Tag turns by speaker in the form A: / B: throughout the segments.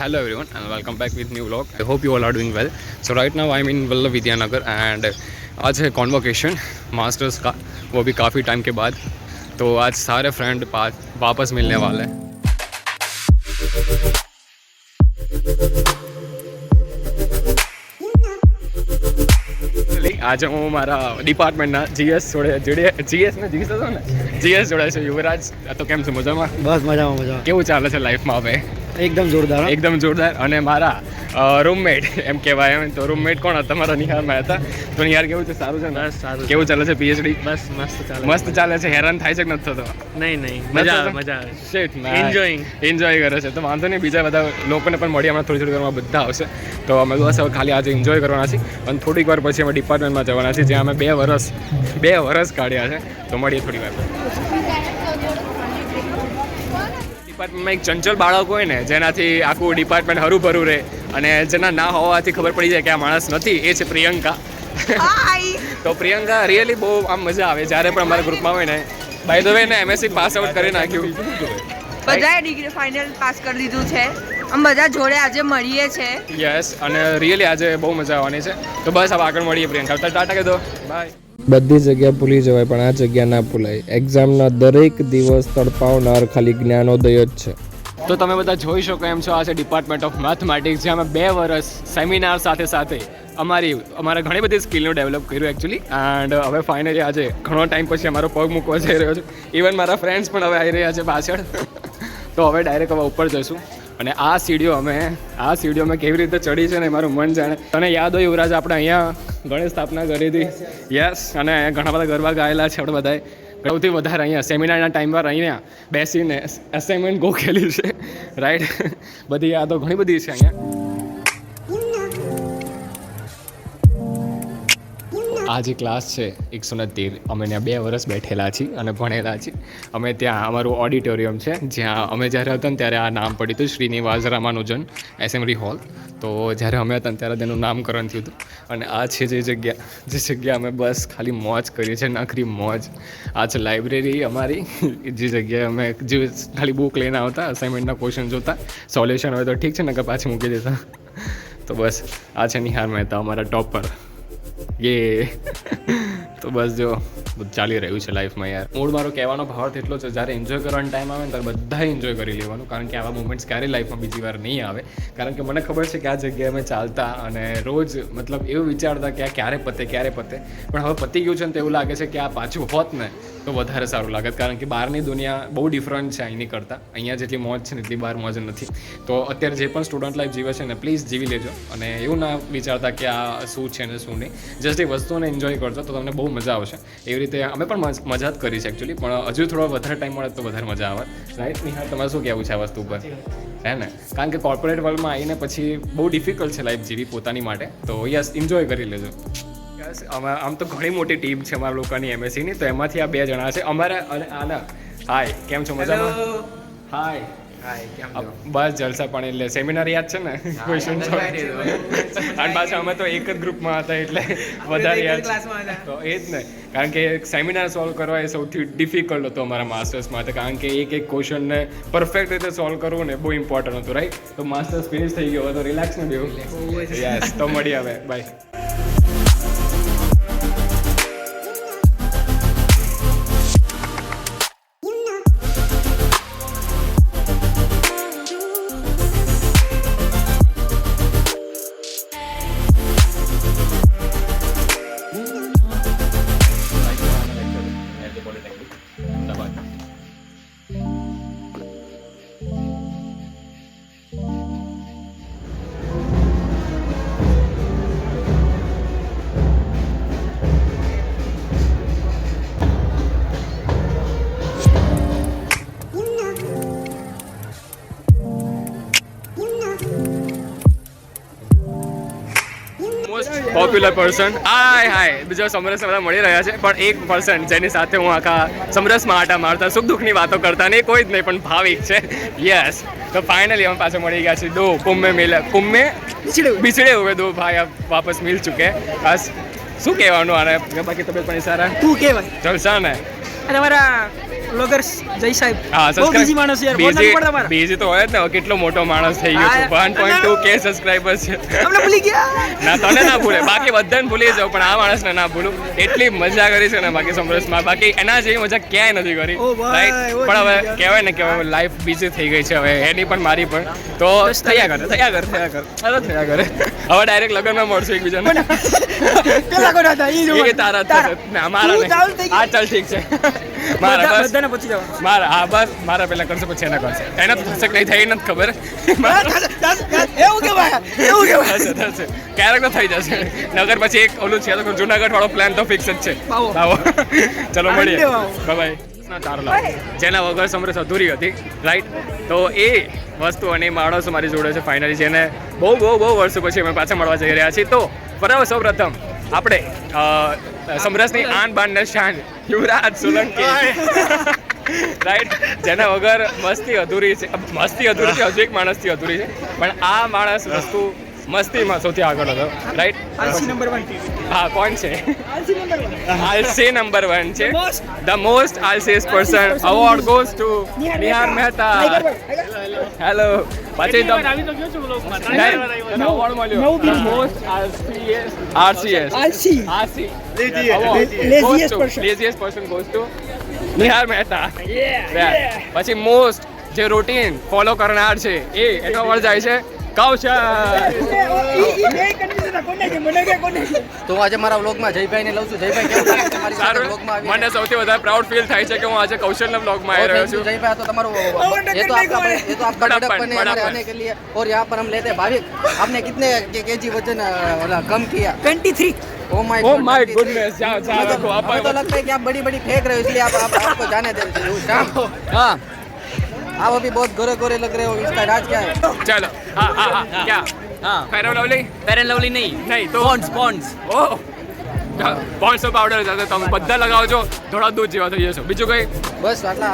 A: Hello everyone and welcome back with new vlog. I hope you all are doing well. So right now I'm in Vallabh Vidyanagar and आज है convocation masters का, वो भी काफ़ी time के बाद. तो आज सारे फ्रेंड वापस मिलने वाले हैं. આજે હું મારા ડિપાર્ટમેન્ટના જીએસ જોડે છે યુવરાજ. તો કેમ છો? મજામાં?
B: બસ મજામાં.
A: કેવું ચાલે છે લાઈફમાં હવે?
B: એકદમ જોરદાર. અને મારા રૂમમેટ એમ કહેવાય એમ તો રૂમમેટ કોણ હતા? તમારા નિહારમાં હતા. તો નિહાર કેવું છે? સારું છે ને? સારું.
A: કેવું ચાલે છે પીએચડી?
B: બસ
A: મસ્ત ચાલે છે. હેરાન થાય છે કે નથી થતો?
B: નહીં મજા આવે.
A: શિટ
B: એન્જોય
A: કરે છે. તો વાંધો નહીં, બીજા બધા લોકોને પણ મળી હમણાં થોડી વારમાં બધા આવશે. તો અમે બસ હવે ખાલી આજે એન્જોય કરવાના છીએ અને થોડીક વાર પછી અમે ડિપાર્ટમેન્ટમાં જવાના છીએ, જ્યાં અમે 2 વર્ષ કાઢ્યા છે. તો મળીએ થોડી વાર. ડિપાર્ટમેન્ટમાં એક ચંચલ બાળક હોય ને, જેનાથી આખું ડિપાર્ટમેન્ટ હરું રહે અને જેના ના હોવાથી ખબર પડી જાય કે આ માણસ નથી, એ છે પ્રિયંકા. તો પ્રિયંકા રિયલી બહુ આમ મજા આવે જ્યારે પણ અમારા ગ્રુપમાં હોય ને. બાય ધ વે ને એમએસસી પાસ આઉટ કરી નાખ્યું.
C: બધાએ ડિગ્રી ફાઇનલ પાસ કરી દીધું છે. આમ બધા જોડે આજે મળીએ છે.
A: યસ, અને રિયલી આજે બહુ મજા આવવાની છે. તો બસ હવે આગળ મળીએ પ્રિયંકા. ટાટા કહી દો, બાય.
D: બધી જગ્યા ભૂલી જવાય પણ આ જગ્યા ના ભૂલાય. એક્ઝામના દરેક દિવસ તડપાવનાર ખાલી જ્ઞાનોદય જ છે.
A: તો તમે બધા જોઈ શકો એમ છો, આ છે ડિપાર્ટમેન્ટ ઓફ મેથમેટિક્સ, જ્યાં અમે 2 વર્ષ સેમિનાર સાથે અમારા ઘણી બધી સ્કિલનું ડેવલપ કર્યું એકચ્યુઅલી. એન્ડ હવે ફાઇનલી આજે ઘણો ટાઈમ પછી અમારો પગ મૂકવા જઈ રહ્યો છે. ઇવન મારા ફ્રેન્ડ્સ પણ હવે આવી રહ્યા છે પાછળ. તો હવે ડાયરેક્ટ હવે ઉપર જઈશું અને આ સીડીઓ અમે કેવી રીતે ચડી છે ને મારું મન જાણે. તને યાદ હોય યુવરાજ, આપણે અહીંયા ગણેશ સ્થાપના કરી હતી. યસ, અને ઘણા બધા ગરબા ગાયેલા છે આપણે બધાએ. સૌથી વધારે અહીંયા સેમિનારના ટાઈમ પર અહીંયા બેસીને અસાઇનમેન્ટ ગોખેલી છે. રાઈટ, બધી યાદો ઘણી બધી છે અહીંયા. આ જે ક્લાસ છે 113, અમે ત્યાં 2 વર્ષ બેઠેલા છીએ અને ભણેલા છીએ. અમે ત્યાં અમારું ઓડિટોરિયમ છે, જ્યાં અમે જ્યારે હતા ને ત્યારે આ નામ પડ્યું હતું, શ્રીનિવાસ રામાનુજન એસેમ્બલી હોલ. તો જ્યારે અમે હતા ત્યારે તેનું નામકરણ થયું હતું. અને આ છે જે જગ્યા અમે બસ ખાલી મોજ કરી છે, નખરી મોજ. આ છે લાઇબ્રેરી અમારી, જે જગ્યાએ અમે જે ખાલી બુક લઈને આવતા, અસાઇનમેન્ટના ક્વેશ્ચન જોતા, સોલ્યુશન હોય તો ઠીક છે, નકર પાછી મૂકી દેતા. તો બસ આ છે નિહાર મહેતા, અમારા ટોપર. તો બસ જો બધું ચાલી રહ્યું છે લાઈફમાં યાર. મૂળ મારો કહેવાનો ભાવ એટલો છે, જ્યારે એન્જોય કરવાનો ટાઈમ આવે ને ત્યારે બધા એન્જોય કરી લેવાનું, કારણ કે આવા મોમેન્ટ્સ ક્યારેય લાઈફમાં બીજી વાર નહીં આવે. કારણ કે મને ખબર છે કે આ જગ્યાએ અમે ચાલતા અને રોજ મતલબ એવું વિચારતા કે આ ક્યારે પતે. પણ હવે પતી ગયું છે ને તો એવું લાગે છે કે આ પાછું હોત ને તો વધારે સારું લાગે, કારણ કે બહારની દુનિયા બહુ ડિફરન્ટ છે અહીંની કરતાં. અહીંયા જેટલી મોજ છે ને એટલી બહાર મોજ નથી. તો અત્યારે જે પણ સ્ટુડન્ટ લાઈફ જીવે છે ને, પ્લીઝ જીવી લેજો અને એવું ના વિચારતા કે આ શું છે ને શું નહીં. જસ્ટ એ વસ્તુઓને એન્જોય કરજો તો તમને બહુ મજા આવશે. એવી રીતે અમે પણ મજા જ કરી છે એકચ્યુઅલી, પણ હજુ થોડો વધારે ટાઈમ મળે તો વધારે મજા આવે. રાઈટ નિહાર, તમારે શું કહેવું છે આ વસ્તુ ઉપર? હે ને, કારણ કે કોર્પોરેટ વર્લ્ડમાં આવીને પછી બહુ ડિફિકલ્ટ છે લાઈફ જીવી પોતાની માટે. તો યસ, એન્જોય કરી લેજો. આમ તો ઘણી મોટી ટીમ છે અમારા લોકોની એમએસસીની, તો એમાંથી આ 2 જણા છે અમારા. અને આના હાય, કેમ છો? મજામાં? હાય બસ જલસા. પણ એટલે સેમિનાર યાદ છે ને? ક્વેશ્ચન અને પાછા અમે તો એક જ ગ્રુપમાં હતા એટલે વધારે યાદ. તો એ જ ને, કારણ કે સેમિનાર સોલ્વ કરવા એ સૌથી ડિફિકલ્ટ હતો અમારા માસ્ટર્સ માટે, કારણ કે એક ક્વેશ્ચનને પરફેક્ટ રીતે સોલ્વ કરવું ને બહુ ઇમ્પોર્ટન્ટ હતું. રાઈટ, તો માસ્ટર્સ ફિનિશ થઈ ગયો તો રિલેક્સ ને બેવું. યસ, તો મળીએ હવે, બાય. પોપ્યુલર પર્સન હાય બીજો સમરસ બધા મળી રહ્યા છે, પણ એક પર્સન જેની સાથે હું આખા સમરસમાં આટા મારતા સુખ દુઃખની વાતો કરતા ને કોઈ જ નહીં, પણ ભાવિક છે. યસ, તો ફાઇનલી हम पास मड़ी गया दो कुंभ में बिछड़े हुए दो भाई अब वापस मिल चुके. बस શું કહેવાનું આને, બાકી તબિયત પાણી સારા?
C: તું કહેવાય
A: જલસા ને.
C: અને અમારા
E: વ્લોગર્સ જય સાહેબ
B: હા
E: બહુ બીજી માણસ યાર ફોન નથી પડતા મારા
B: બીજી તો હોય જ ને કેટલો મોટો માણસ થઈ ગયો છે 1.2k સબસ્ક્રાઇબર્સ છે
E: તમને ભૂલી ગયા
B: ના તને ના ભૂલે બાકી બધાને ભૂલી જાવ પણ આ માણસને ના ભૂલું એટલી મજા કરી છે ને બાકી સમરસમાં બાકી એના જેવી મજા ક્યાંય નથી કરી
E: ઓ ભાઈ,
B: રાઈટ
E: ઓ
B: પણ હવે
E: યાર.
B: કહેવાય ને કે હવે લાઈફ બીજી થઈ ગઈ છે હવે એની પણ મારી પણ તો થયા કરે અરે થયા કરે હવે ડાયરેક્ટ લગ્નમાં મળશું એકબીજાને
E: પેલા કોણ હતા ઈ જો
B: એ તારા જ થશે. ના મારા
E: તું ચાલ થઈ
B: નહીં
E: ગઈ.
B: હા ચાલ ઠીક છે મારા બસ
E: બધાને પૂછી જવા
B: મારા હા બસ મારા પહેલા કરશે પછી એના કરશે એને તો થશે કે નહીં થઈ નથી ખબર
E: એવું કે ભાઈ એવું કે ભાઈ
B: થશે ક્યારેક તો થઈ જશે નગર પછી એક ઓલું છે તો જુનાગઢ વાળો પ્લાન તો ફિક્સ જ છે
E: આવો.
B: આવો ચલો મળીએ
E: આવો.
B: બાય તારો લાવ જેના વગર સમરસ અધૂરી હતી રાઈટ તો એ વસ્તુ અને એ માણસો મારી જોડે છે ફાઇનલી જેને બહુ વર્ષો પછી અમે પાછા મળવા જઈ રહ્યા છીએ તો બરાબર સૌ પ્રથમ આપણે સમરસની આન બાન ને શાન યુવરાજ સોલંકી રાઈટ જેના વગર મસ્તી અધૂરી છે હજુ એક માણસથી અધૂરી છે પણ આ માણસ વસ્તુ મસ્તીમાં સૌથી આગળ હતો રાઈટ
E: આલસી નંબર 1
B: હા કોણ છે
E: આલસી નંબર 1
B: આલસી નંબર 1 છે
E: most.
B: ધ મોસ્ટ આલસીએસ્ટ person award goes to Nihar Mehta hello પછી
E: આવી તો ગયો છું વ્લોગમાં
B: અવોર્ડ મળ્યો ધ મોસ્ટ આરસીએસ
E: આલસી Laziest person.
B: Laziest person goes to Nihar Mehta પછી મોસ્ટ જે રૂટીન ફોલો કરનાર છે એનો અવોર્ડ જાય છે કૌશલ
F: તો આજે મારા વ્લોગમાં જયભાઈને લઉં છું. જયભાઈ કેવું લાગે છે મારી સાથે
B: સારું
F: વ્લોગમાં આવી?
B: મને સૌથી વધારે પ્રાઉડ ફીલ થાય છે કે હું આજે કૌશલના વ્લોગમાં આવી રહ્યો છું
F: जयभाई तो तुम्हारा ये तो आपका बड़प्पन है हमारे आने के लिए और यहाँ पर हम लेते हैं भाविक आपने कितने केजी वजन कम किया
E: 23
F: oh my
B: oh my goodness जाओ देखो आप
F: हमें तो लगता है कि आप बड़ी बड़ी फेंक रहे हो इसलिए आपको जाने दे रहे हो शाम हाँ आप अभी बहुत गोरे गोरे लग रहे हो इसका राज क्या है
B: चलो हाँ क्या
G: हाँ
B: fair and lovely
G: fair and lovely नहीं
B: નહીં તો
G: पॉन्ड्स
B: ઓહ પોન્ડ્સ પાવડર સાથે તમે બધા લગાવજો થોડા દૂધ જેવા થઈ જશો બીજું કઈ
F: બસ આટલા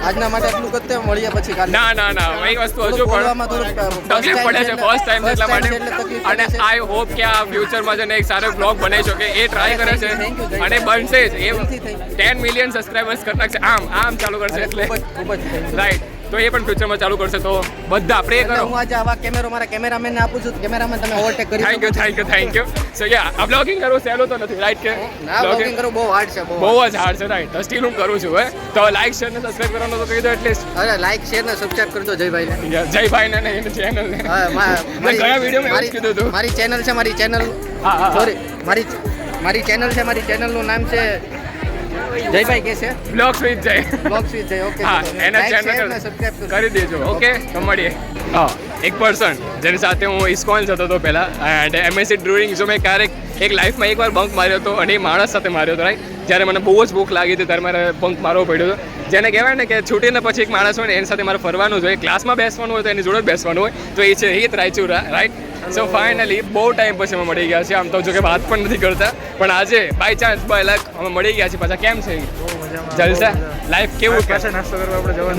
F: આજના માટે આટલું કરતે મળીએ પછી કાલે
B: ના એ વસ્તુ હજુ પણ
F: બોલવામાં થોડુંક
B: તકલીફ પડે છે ફર્સ્ટ ટાઈમ એટલા માટે
F: એટલે તકલીફ
B: અને
F: પડે છે.
B: આઈ હોપ કે આ ફ્યુચરમાં જઈને એક સારો બ્લોગ બનાવી શકે એ ટ્રાય કરે છે
F: Thank you, thank you.
B: અને બનશે જ એ
F: Thank you.
B: 10 મિલિયન સબસ્ક્રાઇબર્સ કરી નાખશે આમ ચાલુ કરશે એટલે
F: ખૂબ જ
B: રાઈટ તો એ પણ ફ્યુચરમાં ચાલુ કરશે તો બધા પ્રે
F: એટલે
B: કરો
F: હું આજે આવા કેમેરો મારા કેમેરામેનને આપું છું કેમેરામેન તમે ઓવરટેક કરી
B: થેન્ક યુ સો યા આ બ્લોગિંગ કરવું સહેલું તો નથી રાઈટ કે
F: ના બ્લોગિંગ કરવું બહુ હાર્ડ છે
B: બહુ જ હાર્ડ છે રાઈટ તો સ્ટીલ હું કરું છું હે તો લાઈક શેર ને સબસ્ક્રાઇબ કરવાનું તો કહી દો એટલીસ્ટ
F: અરે લાઈક શેર ને સબસ્ક્રાઇબ કરજો જયભાઈને
B: જય ભાઈ ને એની ચેનલ ને
F: હા,
B: મેં ગયા વિડીયોમાં એવું જ કીધું હતું
F: મારી ચેનલ છે મારી ચેનલ
B: હા.
F: સોરી મારી ચેનલ છે મારી ચેનલનું નામ છે જયભાઈ કે છે
B: બ્લોગ્સ વિથ જય
F: બ્લોગ્સ વિથ જય ઓકે
B: હા એના ચેનલ
F: સબસ્ક્રાઇબ કરો
B: કરી દેજો ઓકે તો મળીએ હા એક પર્સન જેની સાથે હું ઇસ્કોન જતો હતો પહેલાં એન્ડ એમએસસી ડ્રોઈંગ જો મેં ક્યારેક એક લાઈફમાં એકવાર બંક માર્યો હતો અને એ માણસ સાથે માર્યો હતો રાઈટ જ્યારે મને બહુ જ ભૂખ લાગી હતી ત્યારે મારે બંક મારવો પડ્યો હતો જેને કહેવાય ને કે છૂટીને પછી એક માણસ હોય ને એની સાથે મારે ફરવાનું જોઈએ ક્લાસમાં બેસવાનું હોય તો એની જોડે જ બેસવાનું હોય તો એ છે હિત રાયચુરા રાઈટ સો ફાઇનલી બહુ ટાઈમ પછી અમે મળી ગયા છે આમ તો જો કે વાત પણ નથી કરતા પણ આજે બાય ચાન્સ બાય લક અમે મળી ગયા છીએ પાછા કેમ છે જલસા લાઈફ કેવું કે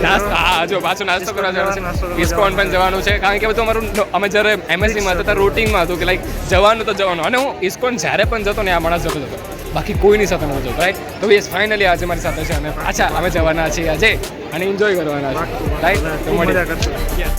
B: નાસ્તો હા જો પાછો નાસ્તો કરવા જવાનું છે ઇસ્કોન પણ જવાનું છે કારણ કે બધું અમારું અમે જ્યારે એમએસસીમાં હતા ત્યારે રૂટીનમાં હતું કે લાઈક જવાનું તો જવાનું અને હું ઇસ્કોન જ્યારે પણ જતો ને આ માણસ જતો બાકી કોઈની સાથે નહોતો જતો રાઈટ તો યસ ફાઇનલી આજે મારી સાથે છે અને પાછા અમે જવાના છીએ આજે અને એન્જોય કરવાના છે રાઈટ તો મળીએ Yes.